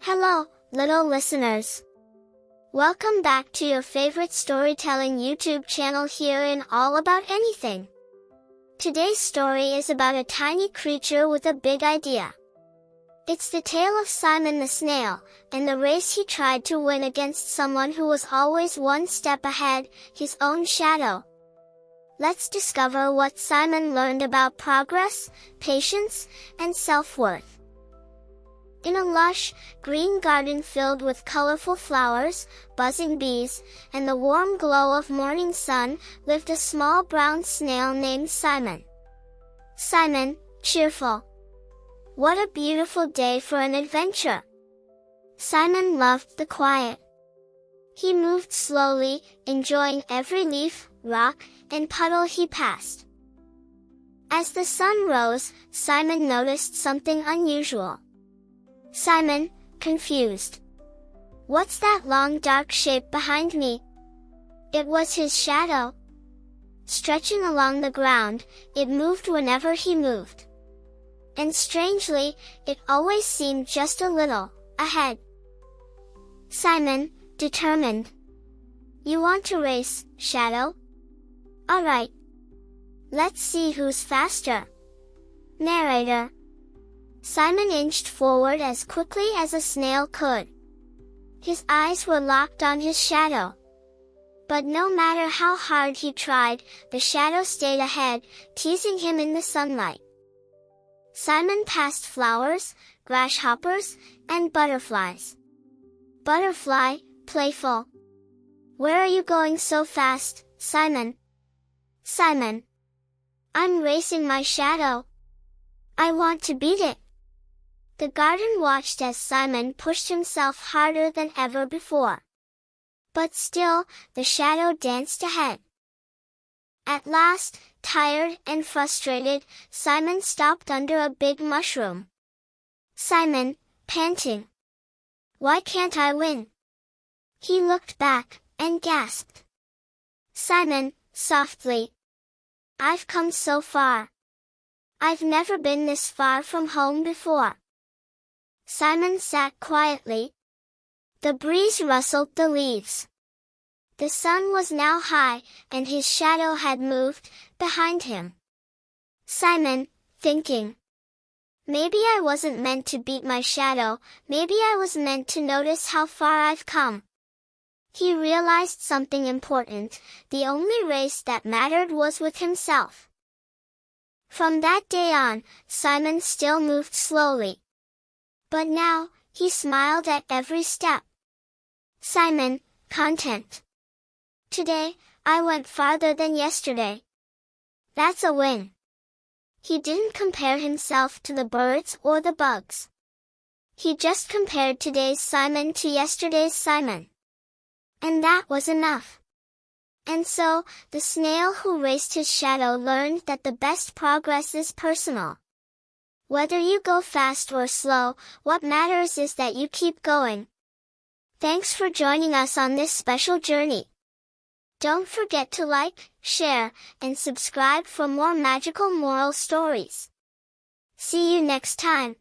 Hello, little listeners. Welcome back to your favorite storytelling YouTube channel here in All About Anything. Today's story is about a tiny creature with a big idea. It's the tale of Simon the Snail, and the race he tried to win against someone who was always one step ahead, his own shadow. Let's discover what Simon learned about progress, patience, and self-worth. In a lush, green garden filled with colorful flowers, buzzing bees, and the warm glow of morning sun, lived a small brown snail named Simon. Simon, cheerful. What a beautiful day for an adventure! Simon loved the quiet. He moved slowly, enjoying every leaf, rock, and puddle he passed. As the sun rose, Simon noticed something unusual. Simon, confused. What's that long dark shape behind me? It was his shadow. Stretching along the ground, it moved whenever he moved. And strangely, it always seemed just a little ahead. Simon, determined. You want to race, Shadow? Alright. Let's see who's faster. Narrator. Simon inched forward as quickly as a snail could. His eyes were locked on his shadow. But no matter how hard he tried, the shadow stayed ahead, teasing him in the sunlight. Simon passed flowers, grasshoppers, and butterflies. Butterfly, playful. Where are you going so fast, Simon? Simon. I'm racing my shadow. I want to beat it. The garden watched as Simon pushed himself harder than ever before. But still, the shadow danced ahead. At last, tired and frustrated, Simon stopped under a big mushroom. Simon, panting. Why can't I win? He looked back, and gasped. Simon, softly. I've come so far. I've never been this far from home before. Simon sat quietly. The breeze rustled the leaves. The sun was now high, and his shadow had moved behind him. Simon, thinking. Maybe I wasn't meant to beat my shadow, maybe I was meant to notice how far I've come. He realized something important, the only race that mattered was with himself. From that day on, Simon still moved slowly. But now, he smiled at every step. Simon, content. Today, I went farther than yesterday. That's a win. He didn't compare himself to the birds or the bugs. He just compared today's Simon to yesterday's Simon. And that was enough. And so, the snail who raced his shadow learned that the best progress is personal. Whether you go fast or slow, what matters is that you keep going. Thanks for joining us on this special journey. Don't forget to like, share, and subscribe for more magical moral stories. See you next time.